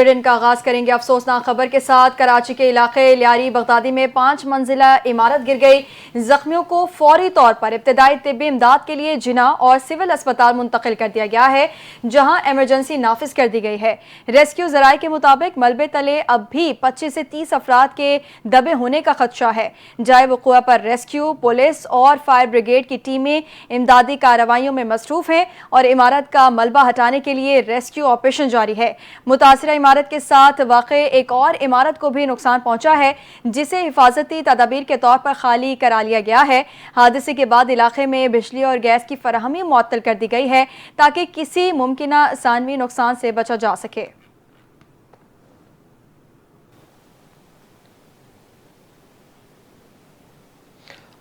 Bulletin کا آغاز کریں گے افسوسناک خبر کے ساتھ۔ کراچی کے علاقے لیاری بغدادی میں 5 منزلہ عمارت گر گئی۔ زخمیوں کو فوری طور پر ابتدائی طبی امداد کے لیے جناح اور سول اسپتال منتقل کر دیا گیا ہے، جہاں ایمرجنسی نافذ کر دی گئی ہے۔ ریسکیو ذرائع کے مطابق ملبے تلے اب بھی 25 سے 30 افراد کے دبے ہونے کا خدشہ ہے۔ جائے وقوع پر ریسکیو، پولیس اور فائر بریگیڈ کی ٹیمیں امدادی کارروائیوں میں مصروف ہیں اور عمارت کا ملبہ ہٹانے کے لیے ریسکیو آپریشن جاری ہے۔ متاثرہ عمارت کے ساتھ واقع ایک اور عمارت کو بھی نقصان پہنچا ہے، جسے حفاظتی تدابیر کے طور پر خالی کرا لیا گیا ہے۔ حادثے کے بعد علاقے میں بجلی اور گیس کی فراہمی معطل کر دی گئی ہے تاکہ کسی ممکنہ ثانوی نقصان سے بچا جا سکے۔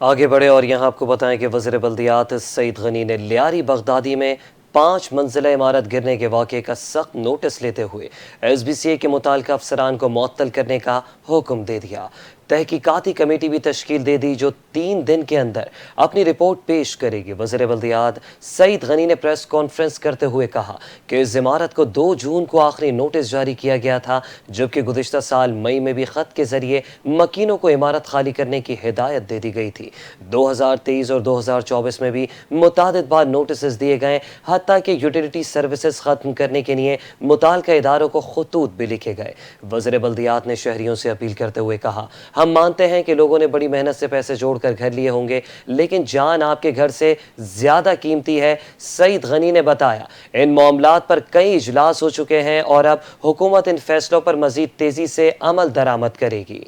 آگے بڑھے اور یہاں آپ کو بتائیں کہ وزیر بلدیات سعید غنی نے لیاری بغدادی میں 5 منزلہ عمارت گرنے کے واقعے کا سخت نوٹس لیتے ہوئے ایس بی سی اے کے متعلقہ افسران کو معطل کرنے کا حکم دے دیا۔ تحقیقاتی کمیٹی بھی تشکیل دے دی جو 3 دن کے اندر اپنی رپورٹ پیش کرے گی۔ وزیر بلدیات سعید غنی نے پریس کانفرنس کرتے ہوئے کہا کہ اس عمارت کو 2 جون کو آخری نوٹس جاری کیا گیا تھا، جبکہ گزشتہ سال مئی میں بھی خط کے ذریعے مکینوں کو عمارت خالی کرنے کی ہدایت دے دی گئی تھی۔ 2023 اور 2024 میں بھی متعدد بار نوٹسز دیے گئے، حتیٰ کہ یوٹیلیٹی سروسز ختم کرنے کے لیے متعلقہ اداروں کو خطوط بھی لکھے گئے۔ وزیر بلدیات نے شہریوں سے اپیل کرتے ہوئے کہا، ہم مانتے ہیں کہ لوگوں نے بڑی محنت سے پیسے جوڑ کر گھر لیے ہوں گے، لیکن جان آپ کے گھر سے زیادہ قیمتی ہے۔ سعید غنی نے بتایا ان معاملات پر کئی اجلاس ہو چکے ہیں اور اب حکومت ان فیصلوں پر مزید تیزی سے عمل درآمد کرے گی۔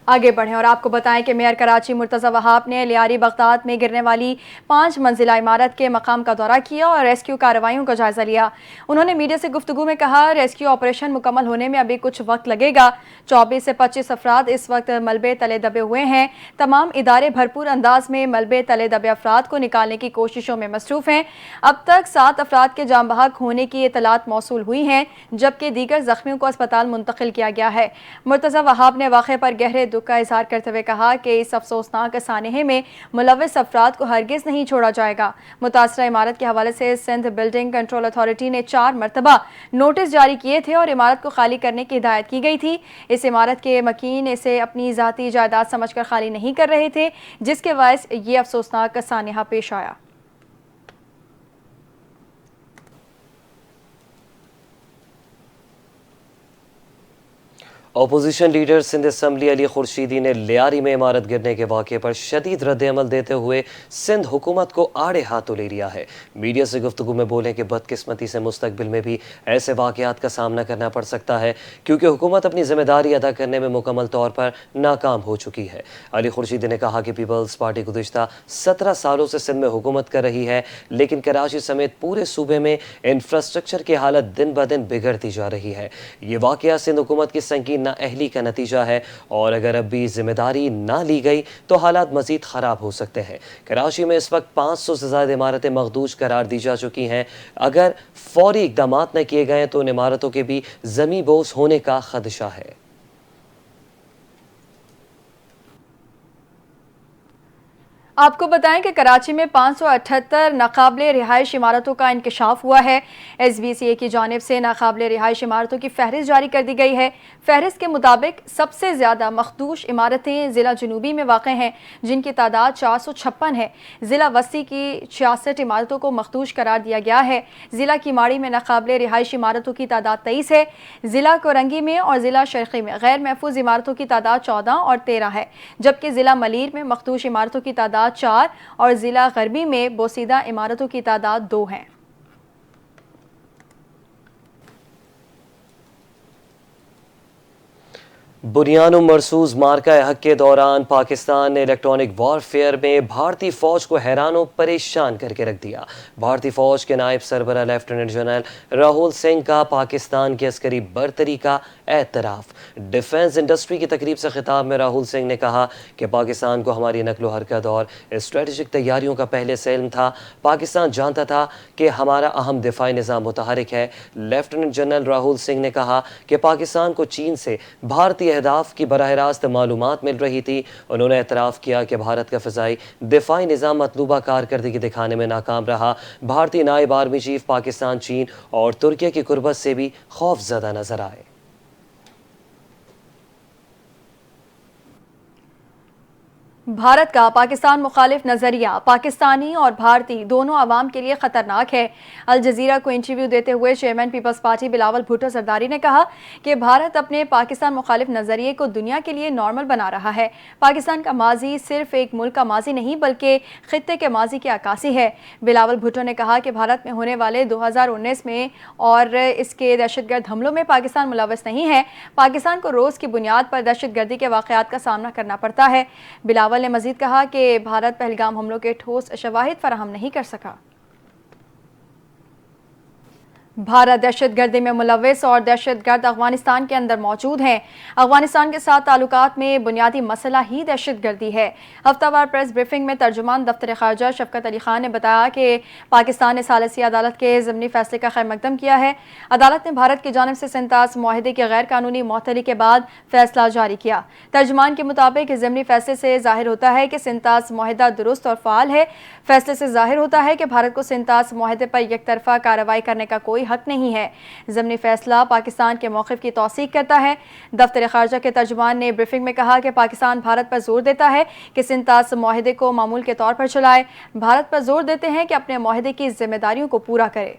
آگے بڑھیں اور آپ کو بتائیں کہ میئر کراچی مرتضی وہاب نے لیاری بغداد میں گرنے والی 5 منزلہ عمارت کے مقام کا دورہ کیا اور ریسکیو کارروائیوں کا جائزہ لیا۔ انہوں نے میڈیا سے گفتگو میں کہا، ریسکیو آپریشن مکمل ہونے میں ابھی کچھ وقت لگے گا۔ 24 سے 25 افراد اس وقت ملبے تلے دبے ہوئے ہیں۔ تمام ادارے بھرپور انداز میں ملبے تلے دبے افراد کو نکالنے کی کوششوں میں مصروف ہیں۔ اب تک 7 افراد کے جاں بحق ہونے کی اطلاعات موصول ہوئی ہیں، جبکہ دیگر زخمیوں کو اسپتال منتقل کیا گیا ہے۔ مرتضی وہاب نے واقعے پر گہرے دکھ کا اظہار کرتے ہوئے کہا کہ اس افسوسناک سانحے میں ملوث افراد کو ہرگز نہیں چھوڑا جائے گا۔ متاثرہ عمارت کے حوالے سے سندھ بلڈنگ کنٹرول اتھارٹی نے 4 مرتبہ نوٹس جاری کیے تھے اور عمارت کو خالی کرنے کی ہدایت کی گئی تھی۔ اس عمارت کے مکین اسے اپنی ذاتی جائیداد سمجھ کر خالی نہیں کر رہے تھے، جس کے باعث یہ افسوسناک سانحہ پیش آیا۔ اپوزیشن لیڈر سندھ اسمبلی علی خورشیدی نے لیاری میں عمارت گرنے کے واقعے پر شدید رد عمل دیتے ہوئے سندھ حکومت کو آڑے ہاتھوں لے لیا ہے۔ میڈیا سے گفتگو میں بولیں کہ بدقسمتی سے مستقبل میں بھی ایسے واقعات کا سامنا کرنا پڑ سکتا ہے، کیونکہ حکومت اپنی ذمہ داری ادا کرنے میں مکمل طور پر ناکام ہو چکی ہے۔ علی خورشیدی نے کہا کہ پیپلز پارٹی گزشتہ 17 سالوں سے سندھ میں حکومت کر رہی ہے، لیکن کراچی سمیت پورے صوبے میں انفراسٹرکچر کی حالت دن بدن بگڑتی جا رہی ہے۔ یہ واقعہ سندھ حکومت کی سنگین نااہلی کا نتیجہ ہے اور اگر اب بھی ذمہ داری نہ لی گئی تو حالات مزید خراب ہو سکتے ہیں۔ کراچی میں اس وقت 500 سے زیادہ عمارتیں مخدوش قرار دی جا چکی ہیں۔ اگر فوری اقدامات نہ کیے گئے تو ان عمارتوں کے بھی زمیں بوس ہونے کا خدشہ ہے۔ آپ کو بتائیں کہ کراچی میں 578 ناقابل رہائش عمارتوں کا انکشاف ہوا ہے۔ ایس بی سی اے کی جانب سے ناقابل رہائش عمارتوں کی فہرست جاری کر دی گئی ہے۔ فہرست کے مطابق سب سے زیادہ مخدوش عمارتیں ضلع جنوبی میں واقع ہیں، جن کی تعداد 456 ہے۔ ضلع وسطی کی 66 عمارتوں کو مخدوش قرار دیا گیا ہے۔ ضلع کیماڑی میں ناقابل رہائش عمارتوں کی تعداد 23 ہے۔ ضلع کورنگی میں اور ضلع شرقی میں غیر محفوظ عمارتوں کی تعداد 14 اور 13 ہے، جبکہ ضلع ملیر میں مخدوش عمارتوں کی تعداد 4 اور ضلع غربی میں بوسیدہ عمارتوں کی تعداد 2 ہیں۔ بنیان مرصوص مارکہ حق کے دوران پاکستان نے الیکٹرانک وارفیئر میں بھارتی فوج کو حیران و پریشان کر کے رکھ دیا۔ بھارتی فوج کے نائب سربراہ لیفٹیننٹ جنرل راہول سنگھ کا پاکستان کی عسکری برتری کا اعتراف۔ ڈیفنس انڈسٹری کی تقریب سے خطاب میں راہل سنگھ نے کہا کہ پاکستان کو ہماری نقل و حرکت اور اسٹریٹجک تیاریوں کا پہلے سے علم تھا۔ پاکستان جانتا تھا کہ ہمارا اہم دفاعی نظام متحرک ہے۔ لیفٹیننٹ جنرل راہل سنگھ نے کہا کہ پاکستان کو چین سے بھارتی اہداف کی براہ راست معلومات مل رہی تھی۔ انہوں نے اعتراف کیا کہ بھارت کا فضائی دفاعی نظام مطلوبہ کارکردگی دکھانے میں ناکام رہا۔ بھارتی نائب آرمی چیف پاکستان، چین اور ترکی کی قربت سے بھی خوف زدہ نظر آئے۔ بھارت کا پاکستان مخالف نظریہ پاکستانی اور بھارتی دونوں عوام کے لیے خطرناک ہے۔ الجزیرہ کو انٹرویو دیتے ہوئے chairman peoples party Bilawal Bhutto Zardari نے کہا کہ بھارت اپنے پاکستان مخالف نظریے کو دنیا کے لیے نارمل بنا رہا ہے۔ پاکستان کا ماضی صرف ایک ملک کا ماضی نہیں بلکہ خطے کے ماضی کی عکاسی ہے۔ بلاول بھٹو نے کہا کہ بھارت میں ہونے والے 2019 میں اور اس کے دہشت گرد حملوں میں پاکستان ملوث نہیں ہے۔ پاکستان کو روز کی بنیاد پر دہشت گردی کے واقعات کا سامنا کرنا پڑتا ہے۔ بلاول نے مزید کہا کہ بھارت پہلگام حملوں کے ٹھوس شواہد فراہم نہیں کر سکا۔ بھارت دہشت گردی میں ملوث اور دہشت گرد افغانستان کے اندر موجود ہیں۔ افغانستان کے ساتھ تعلقات میں بنیادی مسئلہ ہی دہشت گردی ہے۔ ہفتہ وار پریس بریفنگ میں ترجمان دفتر خارجہ شفقت علی خان نے بتایا کہ پاکستان نے ثالثی عدالت کے ضمنی فیصلے کا خیر مقدم کیا ہے۔ عدالت نے بھارت کی جانب سے سنتاس معاہدے کی غیر قانونی معطلی کے بعد فیصلہ جاری کیا۔ ترجمان کے مطابق ضمنی فیصلے سے ظاہر ہوتا ہے کہ سنتاس معاہدہ درست اور فعال ہے۔ فیصلے سے ظاہر ہوتا ہے کہ بھارت کو سنتاس معاہدے پر یک طرفہ کارروائی کرنے کا کوئی حق نہیں ہے۔ ضمنی فیصلہ پاکستان کے موقف کی توثیق کرتا ہے۔ دفتر خارجہ کے ترجمان نے بریفنگ میں کہا کہ پاکستان بھارت پر زور دیتا ہے کہ سنتاس معاہدے کو معمول کے طور پر چلائے۔ بھارت پر زور دیتے ہیں کہ اپنے معاہدے کی ذمہ داریوں کو پورا کرے۔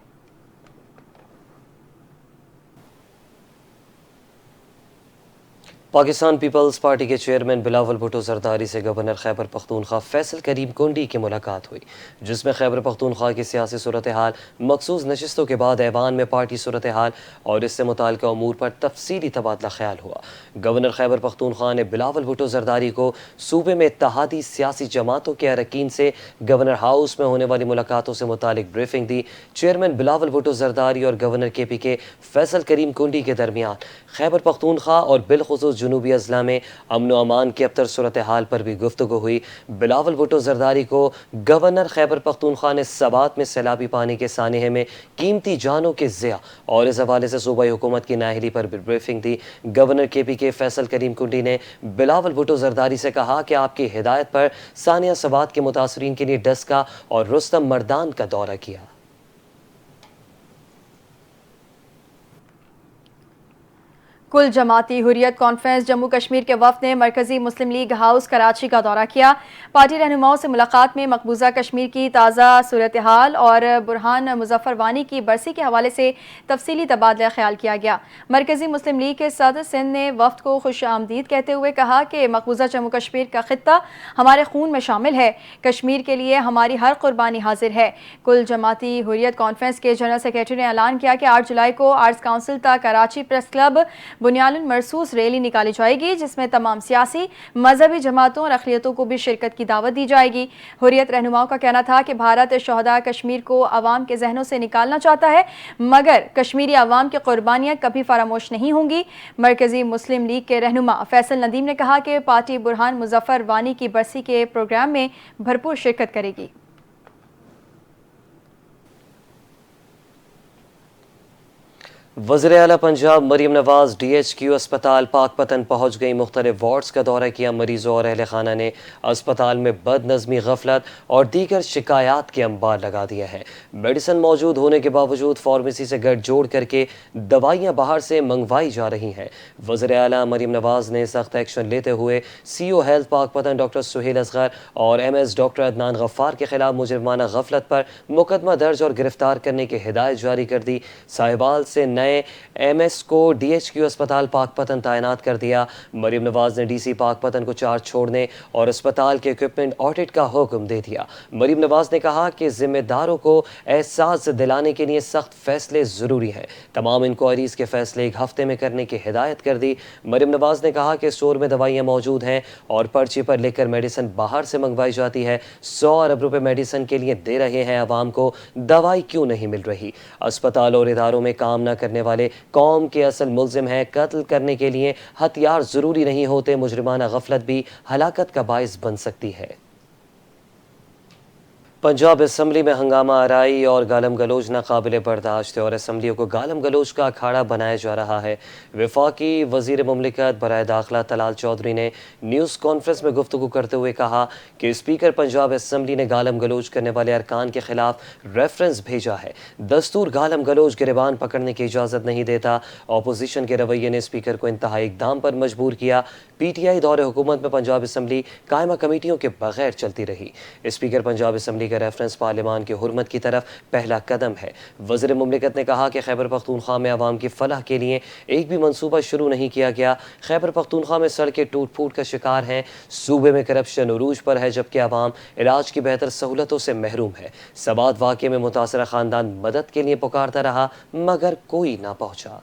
پاکستان پیپلز پارٹی کے چیئرمین بلاول بھٹو زرداری سے گورنر خیبر پختونخوا فیصل کریم کنڈی کی ملاقات ہوئی، جس میں خیبر پختونخوا کی سیاسی صورتحال، مخصوص نشستوں کے بعد ایوان میں پارٹی صورتحال اور اس سے متعلقہ امور پر تفصیلی تبادلہ خیال ہوا۔ گورنر خیبر پختونخوا نے بلاول بھٹو زرداری کو صوبے میں اتحادی سیاسی جماعتوں کے اراکین سے گورنر ہاؤس میں ہونے والی ملاقاتوں سے متعلق بریفنگ دی۔ چیئرمین بلاول بھٹو زرداری اور گورنر کے پی کے فیصل کریم کنڈی کے درمیان خیبر پختونخوا اور بالخصوص جنوبی اضلاع میں امن و امان کی ابتر صورتحال پر بھی گفتگو ہوئی۔ بلاول بھٹو زرداری کو گورنر خیبر پختونخوا نے سبات میں سیلابی پانی کے سانحے میں قیمتی جانوں کے ضیاع اور اس حوالے سے صوبائی حکومت کی نااہلی پر بھی بریفنگ دی۔ گورنر کے پی کے فیصل کریم کنڈی نے بلاول بھٹو زرداری سے کہا کہ آپ کی ہدایت پر سانحہ سبات کے متاثرین کے لیے ڈسکا اور رستم مردان کا دورہ کیا۔ کل جماعتی حریت کانفرنس جموں کشمیر کے وفد نے مرکزی مسلم لیگ ہاؤس کراچی کا دورہ کیا۔ پارٹی رہنماؤں سے ملاقات میں مقبوضہ کشمیر کی تازہ صورتحال اور برہان مظفر وانی کی برسی کے حوالے سے تفصیلی تبادلہ خیال کیا گیا۔ مرکزی مسلم لیگ کے صدر سندھ نے وفد کو خوش آمدید کہتے ہوئے کہا کہ مقبوضہ جموں کشمیر کا خطہ ہمارے خون میں شامل ہے۔ کشمیر کے لیے ہماری ہر قربانی حاضر ہے۔ کل جماعتی حریت کانفرنس کے جنرل سیکریٹری نے اعلان کیا کہ 8 جولائی کو آرٹس کونسل تا کراچی پریس کلب بنیاد مرصوص ریلی نکالی جائے گی، جس میں تمام سیاسی مذہبی جماعتوں اور اقلیتوں کو بھی شرکت کی دعوت دی جائے گی۔ حریت رہنماؤں کا کہنا تھا کہ بھارت شہداء کشمیر کو عوام کے ذہنوں سے نکالنا چاہتا ہے، مگر کشمیری عوام کی قربانیاں کبھی فراموش نہیں ہوں گی۔ مرکزی مسلم لیگ کے رہنما فیصل ندیم نے کہا کہ پارٹی برہان مظفر وانی کی برسی کے پروگرام میں بھرپور شرکت کرے گی۔ وزیر اعلیٰ Punjab Maryam Nawaz D H Q اسپتال پاک پتن پہنچ گئی۔ مختلف وارڈز کا دورہ کیا۔ مریضوں اور اہل خانہ نے اسپتال میں بد نظمی، غفلت اور دیگر شکایات کے انبار لگا دیا ہے۔ میڈیسن موجود ہونے کے باوجود فارمیسی سے گٹھ جوڑ کر کے دوائیاں باہر سے منگوائی جا رہی ہیں۔ وزیر اعلیٰ مریم نواز نے سخت ایکشن لیتے ہوئے سی او ہیلتھ پاک پتن ڈاکٹر سہیل اصغر اور ایم ایس ڈاکٹر عدنان غفار کے خلاف مجرمانہ غفلت پر مقدمہ درج اور گرفتار کرنے کی ہدایت جاری کر دی۔ صاحبال سے نئے ایم ایس کو ڈی ایچ کیو اسپتال پاک پتن تعینات کر دیا۔ مریم نواز نے ڈی سی پاک پتن کو چارج چھوڑنے اور اسپتال کے اکوپمنٹ آڈٹ کا حکم دے دیا۔ مریم نواز نے کہا کہ ذمہ داروں کو احساس دلانے کے لیے سخت فیصلے ضروری ہیں۔ تمام انکوائریز کے فیصلے 1 ہفتے میں کرنے کی ہدایت کر دی۔ مریم نواز نے کہا کہ اسٹور میں دوائیاں موجود ہیں اور پرچی پر لکھ کر میڈیسن باہر سے منگوائی جاتی ہے۔ 100 ارب روپے میڈیسن کے لیے دے رہے ہیں، عوام کو دوائی کیوں نہیں مل رہی؟ اسپتال اور اداروں میں کام نہ کرنے کرنے والے قوم کے اصل ملزم ہیں۔ قتل کرنے کے لیے ہتھیار ضروری نہیں ہوتے، مجرمانہ غفلت بھی ہلاکت کا باعث بن سکتی ہے۔ پنجاب اسمبلی میں ہنگامہ آرائی اور گالم گلوچ ناقابل برداشت ہے اور اسمبلیوں کو گالم گلوچ کا اکھاڑا بنایا جا رہا ہے۔ وفاقی وزیر مملکت برائے داخلہ طلال چودھری نے نیوز کانفرنس میں گفتگو کرتے ہوئے کہا کہ اسپیکر پنجاب اسمبلی نے گالم گلوچ کرنے والے ارکان کے خلاف ریفرنس بھیجا ہے۔ دستور گالم گلوچ گریبان پکڑنے کی اجازت نہیں دیتا۔ اپوزیشن کے رویے نے اسپیکر کو انتہائی اقدام پر مجبور کیا۔ پی ٹی آئی دور حکومت میں پنجاب اسمبلی قائمہ کمیٹیوں کے بغیر چلتی رہی۔ اسپیکر پنجاب اسمبلی کا ریفرنس پارلیمان کی حرمت کی طرف پہلا قدم ہے۔ وزیر مملکت نے کہا کہ خیبر پختونخوا میں عوام کی فلاح کے لیے ایک بھی منصوبہ شروع نہیں کیا گیا۔ خیبر پختونخوا میں سڑکیں ٹوٹ پھوٹ کا شکار ہیں، صوبے میں کرپشن عروج پر ہے جبکہ عوام علاج کی بہتر سہولتوں سے محروم ہے۔ سوات واقعے میں متاثرہ خاندان مدد کے لیے پکارتا رہا مگر کوئی نہ پہنچا۔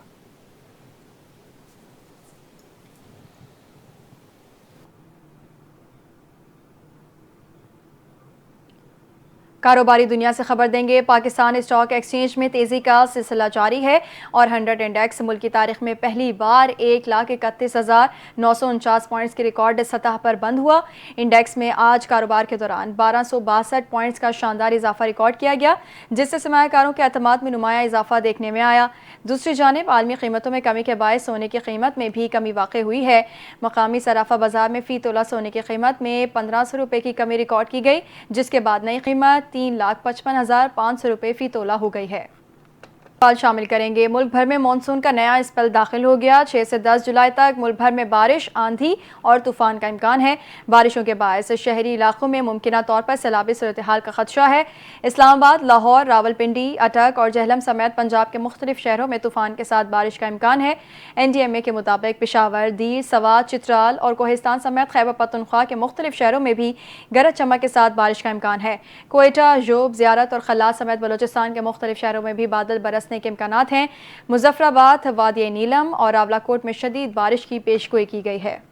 کاروباری دنیا سے خبر دیں گے۔ پاکستان اسٹاک ایکسچینج میں تیزی کا سلسلہ جاری ہے اور 100 انڈیکس ملک کی تاریخ میں پہلی بار 1,31,949 پوائنٹس کی ریکارڈ سطح پر بند ہوا۔ انڈیکس میں آج کاروبار کے دوران 1262 پوائنٹس کا شاندار اضافہ ریکارڈ کیا گیا، جس سے سرمایہ کاروں کے اعتماد میں نمایاں اضافہ دیکھنے میں آیا۔ دوسری جانب عالمی قیمتوں میں کمی کے باعث سونے کی قیمت میں بھی کمی واقع ہوئی ہے۔ مقامی صرافہ بازار میں فی تولہ سونے کی قیمت میں 1500 روپے کی کمی ریکارڈ کی گئی، جس کے بعد نئی قیمت 3,55,500 روپے فی تولہ ہو گئی ہے۔ شامل کریں گے۔ ملک بھر میں مانسون کا نیا اسپیل داخل ہو گیا۔ 6 سے 10 جولائی تک ملک بھر میں بارش، آندھی اور طوفان کا امکان ہے۔ بارشوں کے باعث شہری علاقوں میں ممکنہ طور پر سیلابی صورتحال کا خدشہ ہے۔ اسلام آباد، لاہور، راولپنڈی، اٹک اور جہلم سمیت پنجاب کے مختلف شہروں میں طوفان کے ساتھ بارش کا امکان ہے۔ NDMA کے مطابق پشاور، دیر، سوات، چترال اور کوہستان سمیت خیبر پختونخوا کے مختلف شہروں میں بھی گرج چمک کے ساتھ بارش کا امکان ہے۔ کوئٹہ، جوب، زیارت اور خلاص سمیت بلوچستان کے مختلف شہروں میں بھی بادل برسنے کے امکانات ہیں۔ مظفر آباد، وادی نیلم اور راولاکوٹ میں شدید بارش کی پیشگوئی کی گئی ہے۔